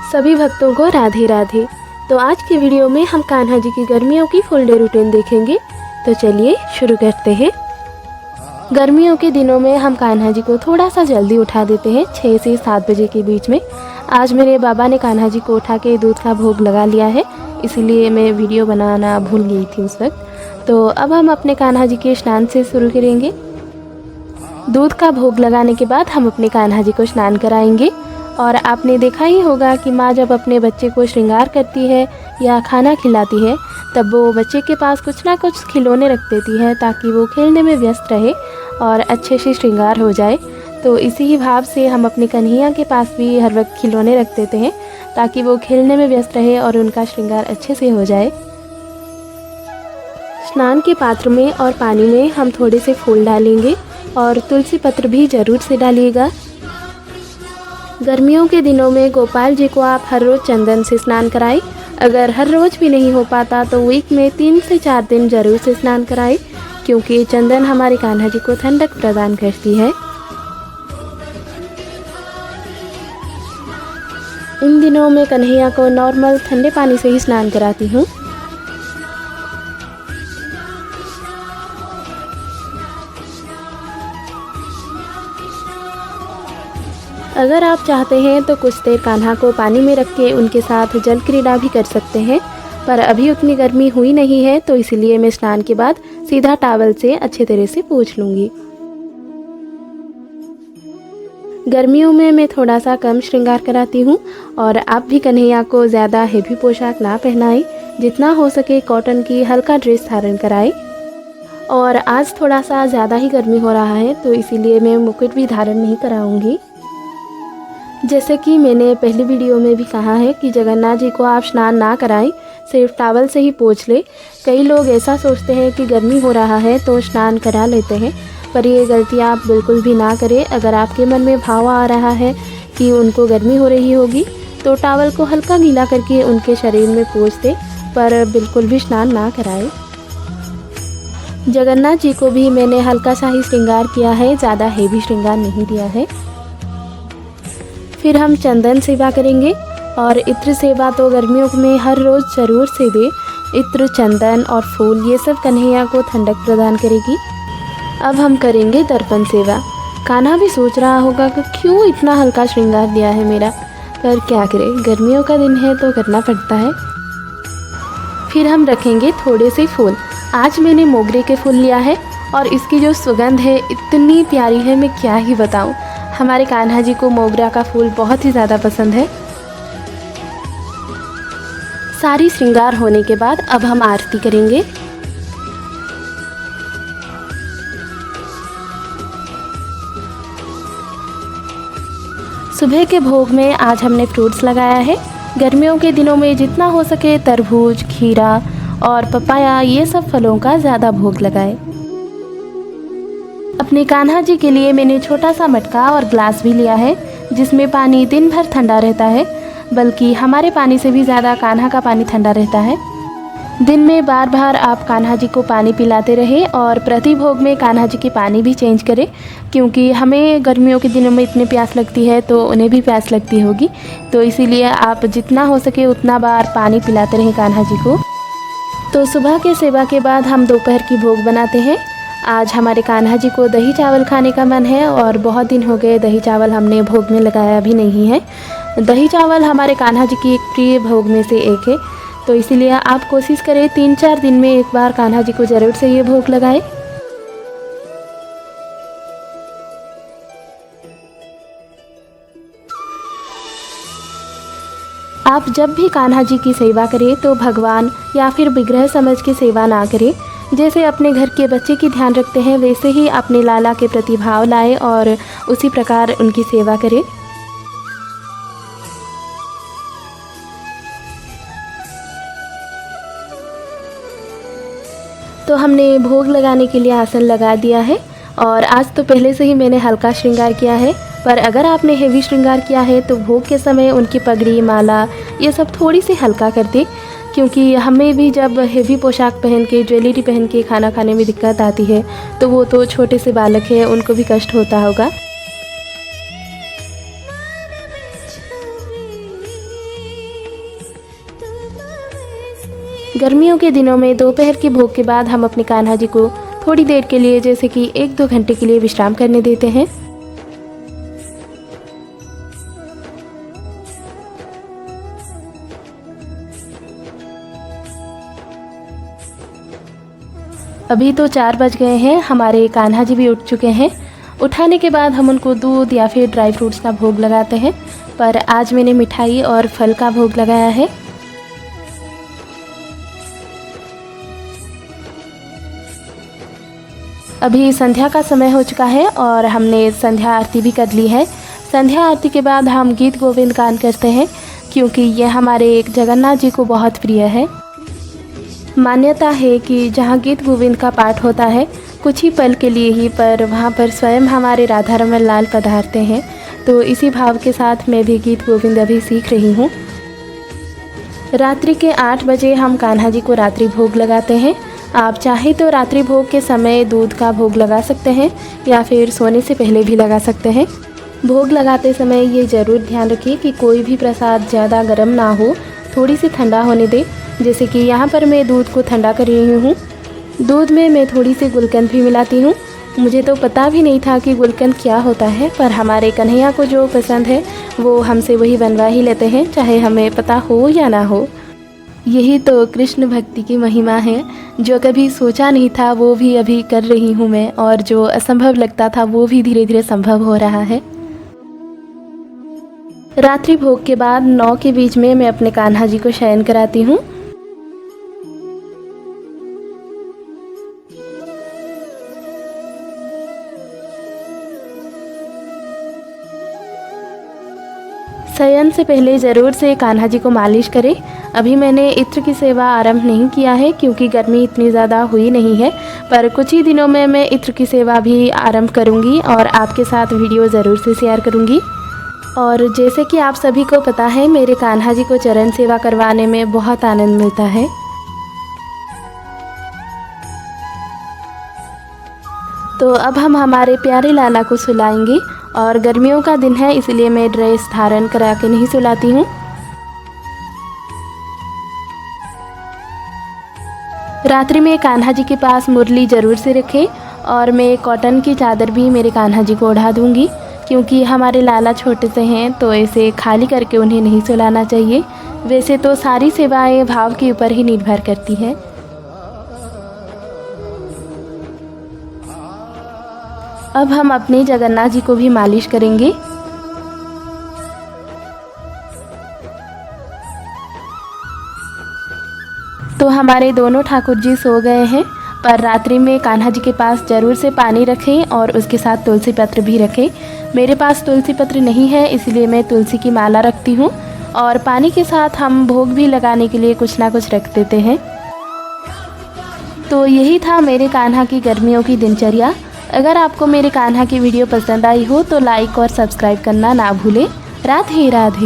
सभी भक्तों को राधे राधे। तो आज की वीडियो में हम कान्हा जी की गर्मियों की फुल डे रूटीन देखेंगे। तो चलिए शुरू करते हैं। गर्मियों के दिनों में हम कान्हा जी को थोड़ा सा जल्दी उठा देते हैं, 6 से 7 बजे के बीच में। आज मेरे बाबा ने कान्हा जी को उठा के दूध का भोग लगा लिया है, इसीलिए मैं वीडियो बनाना भूल गई थी उस वक्त। तो अब हम अपने कान्हा जी के स्नान से शुरू करेंगे। दूध का भोग लगाने के बाद हम अपने कान्हा जी को स्नान कराएंगे। और आपने देखा ही होगा कि माँ जब अपने बच्चे को श्रृंगार करती है या खाना खिलाती है, तब वो बच्चे के पास कुछ ना कुछ खिलौने रख देती है ताकि वो खेलने में व्यस्त रहे और अच्छे से श्रृंगार हो जाए। तो इसी ही भाव से हम अपने कन्हैया के पास भी हर वक्त खिलौने रख देते हैं ताकि वो खेलने में व्यस्त रहे और उनका श्रृंगार अच्छे से हो जाए। स्नान के पात्र में और पानी में हम थोड़े से फूल डालेंगे और तुलसी पत्र भी ज़रूर से डालिएगा। गर्मियों के दिनों में गोपाल जी को आप हर रोज़ चंदन से स्नान कराएं। अगर हर रोज़ भी नहीं हो पाता तो वीक में 3 से 4 दिन ज़रूर से स्नान कराएं, क्योंकि चंदन हमारे कान्हा जी को ठंडक प्रदान करती है। इन दिनों में कन्हैया को नॉर्मल ठंडे पानी से ही स्नान कराती हूँ। अगर आप चाहते हैं तो कुछ देर कान्हा को पानी में रख के उनके साथ जल क्रीड़ा भी कर सकते हैं, पर अभी उतनी गर्मी हुई नहीं है तो इसलिए मैं स्नान के बाद सीधा टॉवल से अच्छे तरह से पोंछ लूँगी। गर्मियों में मैं थोड़ा सा कम श्रृंगार कराती हूँ और आप भी कन्हैया को ज़्यादा हेवी पोशाक ना पहनाएं, जितना हो सके कॉटन की हल्का ड्रेस धारण कराएं। और आज थोड़ा सा ज़्यादा ही गर्मी हो रहा है तो इसीलिए मैं मुकुट भी धारण नहीं कराऊंगी। जैसे कि मैंने पहली वीडियो में भी कहा है कि जगन्नाथ जी को आप स्नान ना कराएं, सिर्फ टॉवल से ही पोंछ ले। कई लोग ऐसा सोचते हैं कि गर्मी हो रहा है तो स्नान करा लेते हैं, पर ये गलती आप बिल्कुल भी ना करें। अगर आपके मन में भाव आ रहा है कि उनको गर्मी हो रही होगी तो टॉवल को हल्का गीला करके उनके शरीर में पोंछ दें, पर बिल्कुल भी स्नान ना कराएं। जगन्नाथ जी को भी मैंने हल्का सा ही श्रृंगार किया है, ज़्यादा हेवी श्रृंगार नहीं दिया है। फिर हम चंदन सेवा करेंगे और इत्र सेवा तो गर्मियों में हर रोज़ ज़रूर से दे। इत्र, चंदन और फूल ये सब कन्हैया को ठंडक प्रदान करेगी। अब हम करेंगे दर्पण सेवा। कान्हा भी सोच रहा होगा कि क्यों इतना हल्का श्रृंगार दिया है मेरा, पर क्या करें, गर्मियों का दिन है तो करना पड़ता है। फिर हम रखेंगे थोड़े से फूल। आज मैंने मोगरे के फूल लिया है और इसकी जो सुगंध है इतनी प्यारी है, मैं क्या ही बताऊँ। हमारे कान्हा जी को मोगरा का फूल बहुत ही ज़्यादा पसंद है। सारी श्रृंगार होने के बाद अब हम आरती करेंगे। सुबह के भोग में आज हमने फ्रूट्स लगाया है। गर्मियों के दिनों में जितना हो सके तरबूज, खीरा और पपाया ये सब फलों का ज़्यादा भोग लगाए। अपने कान्हा जी के लिए मैंने छोटा सा मटका और ग्लास भी लिया है, जिसमें पानी दिन भर ठंडा रहता है, बल्कि हमारे पानी से भी ज़्यादा कान्हा का पानी ठंडा रहता है। दिन में बार बार आप कान्हा जी को पानी पिलाते रहें और प्रति भोग में कान्हा जी की पानी भी चेंज करें, क्योंकि हमें गर्मियों के दिनों में इतनी प्यास लगती है तो उन्हें भी प्यास लगती होगी। तो इसीलिए आप जितना हो सके उतना बार पानी पिलाते रहें कान्हा जी को। तो सुबह के सेवा के बाद हम दोपहर की भोग बनाते हैं। आज हमारे कान्हा जी को दही चावल खाने का मन है और बहुत दिन हो गए दही चावल हमने भोग में लगाया भी नहीं है। दही चावल हमारे कान्हा जी की एक प्रिय भोग में से एक है, तो इसीलिए आप कोशिश करें 3-4 दिन में एक बार कान्हा जी को ज़रूर से ये भोग लगाएं। आप जब भी कान्हा जी की सेवा करें तो भगवान या फिर विग्रह समझ के सेवा ना करें। जैसे अपने घर के बच्चे की ध्यान रखते हैं वैसे ही अपने लाला के प्रति भाव लाएं और उसी प्रकार उनकी सेवा करें। तो हमने भोग लगाने के लिए आसन लगा दिया है और आज तो पहले से ही मैंने हल्का श्रृंगार किया है, पर अगर आपने हेवी श्रृंगार किया है तो भोग के समय उनकी पगड़ी, माला ये सब थोड़ी सी हल्का कर दें, क्योंकि हमें भी जब हेवी पोशाक पहन के, ज्वेलरी पहन के खाना खाने में दिक्कत आती है तो वो तो छोटे से बालक है, उनको भी कष्ट होता होगा। गर्मियों के दिनों में दोपहर के भोग के बाद हम अपने कान्हा जी को थोड़ी देर के लिए जैसे कि 1-2 घंटे के लिए विश्राम करने देते हैं। अभी तो 4 बज गए हैं, हमारे कान्हा जी भी उठ चुके हैं। उठाने के बाद हम उनको दूध या फिर ड्राई फ्रूट्स का भोग लगाते हैं, पर आज मैंने मिठाई और फल का भोग लगाया है। अभी संध्या का समय हो चुका है और हमने संध्या आरती भी कर ली है। संध्या आरती के बाद हम गीत गोविंद गान करते हैं, क्योंकि यह हमारे जगन्नाथ जी को बहुत प्रिय है। मान्यता है कि जहाँ गीत गोविंद का पाठ होता है कुछ ही पल के लिए ही, पर वहाँ पर स्वयं हमारे राधा रमन लाल पधारते हैं। तो इसी भाव के साथ मैं भी गीत गोविंद अभी सीख रही हूँ। रात्रि के 8 बजे हम कान्हा जी को रात्रि भोग लगाते हैं। आप चाहे तो रात्रि भोग के समय दूध का भोग लगा सकते हैं या फिर सोने से पहले भी लगा सकते हैं। भोग लगाते समय ये ज़रूर ध्यान रखिए कि कोई भी प्रसाद ज़्यादा गर्म ना हो, थोड़ी सी ठंडा होने दें। जैसे कि यहाँ पर मैं दूध को ठंडा कर रही हूँ। दूध में मैं थोड़ी सी गुलकंद भी मिलाती हूँ। मुझे तो पता भी नहीं था कि गुलकंद क्या होता है, पर हमारे कन्हैया को जो पसंद है वो हमसे वही बनवा ही लेते हैं, चाहे हमें पता हो या ना हो। यही तो कृष्ण भक्ति की महिमा है। जो कभी सोचा नहीं था वो भी अभी कर रही हूँ मैं, और जो असंभव लगता था वो भी धीरे धीरे संभव हो रहा है। रात्रि भोग के बाद 9 के बीच में मैं अपने कान्हा जी को शयन कराती हूँ। शयन से पहले ज़रूर से कान्हा जी को मालिश करें। अभी मैंने इत्र की सेवा आरंभ नहीं किया है क्योंकि गर्मी इतनी ज़्यादा हुई नहीं है, पर कुछ ही दिनों में मैं इत्र की सेवा भी आरंभ करूंगी और आपके साथ वीडियो ज़रूर से शेयर करूंगी। और जैसे कि आप सभी को पता है, मेरे कान्हा जी को चरण सेवा करवाने में बहुत आनंद मिलता है। तो अब हम हमारे प्यारे लाला को सुलाएंगे, और गर्मियों का दिन है इसलिए मैं ड्रेस धारण करा के नहीं सुलाती हूँ। रात्रि में कान्हा जी के पास मुरली ज़रूर से रखें, और मैं कॉटन की चादर भी मेरे कान्हा जी को ओढ़ा दूँगी, क्योंकि हमारे लाला छोटे से हैं तो इसे खाली करके उन्हें नहीं सुलाना चाहिए। वैसे तो सारी सेवाएं भाव के ऊपर ही निर्भर करती हैं। अब हम अपने जगन्नाथ जी को भी मालिश करेंगे। तो हमारे दोनों ठाकुर जी सो गए हैं, पर रात्रि में कान्हा जी के पास ज़रूर से पानी रखें और उसके साथ तुलसी पत्र भी रखें। मेरे पास तुलसी पत्र नहीं है इसलिए मैं तुलसी की माला रखती हूँ, और पानी के साथ हम भोग भी लगाने के लिए कुछ ना कुछ रख देते हैं। तो यही था मेरे कान्हा की गर्मियों की दिनचर्या। अगर आपको मेरे कान्हा की वीडियो पसंद आई हो तो लाइक और सब्सक्राइब करना ना भूलें। राधे राधे।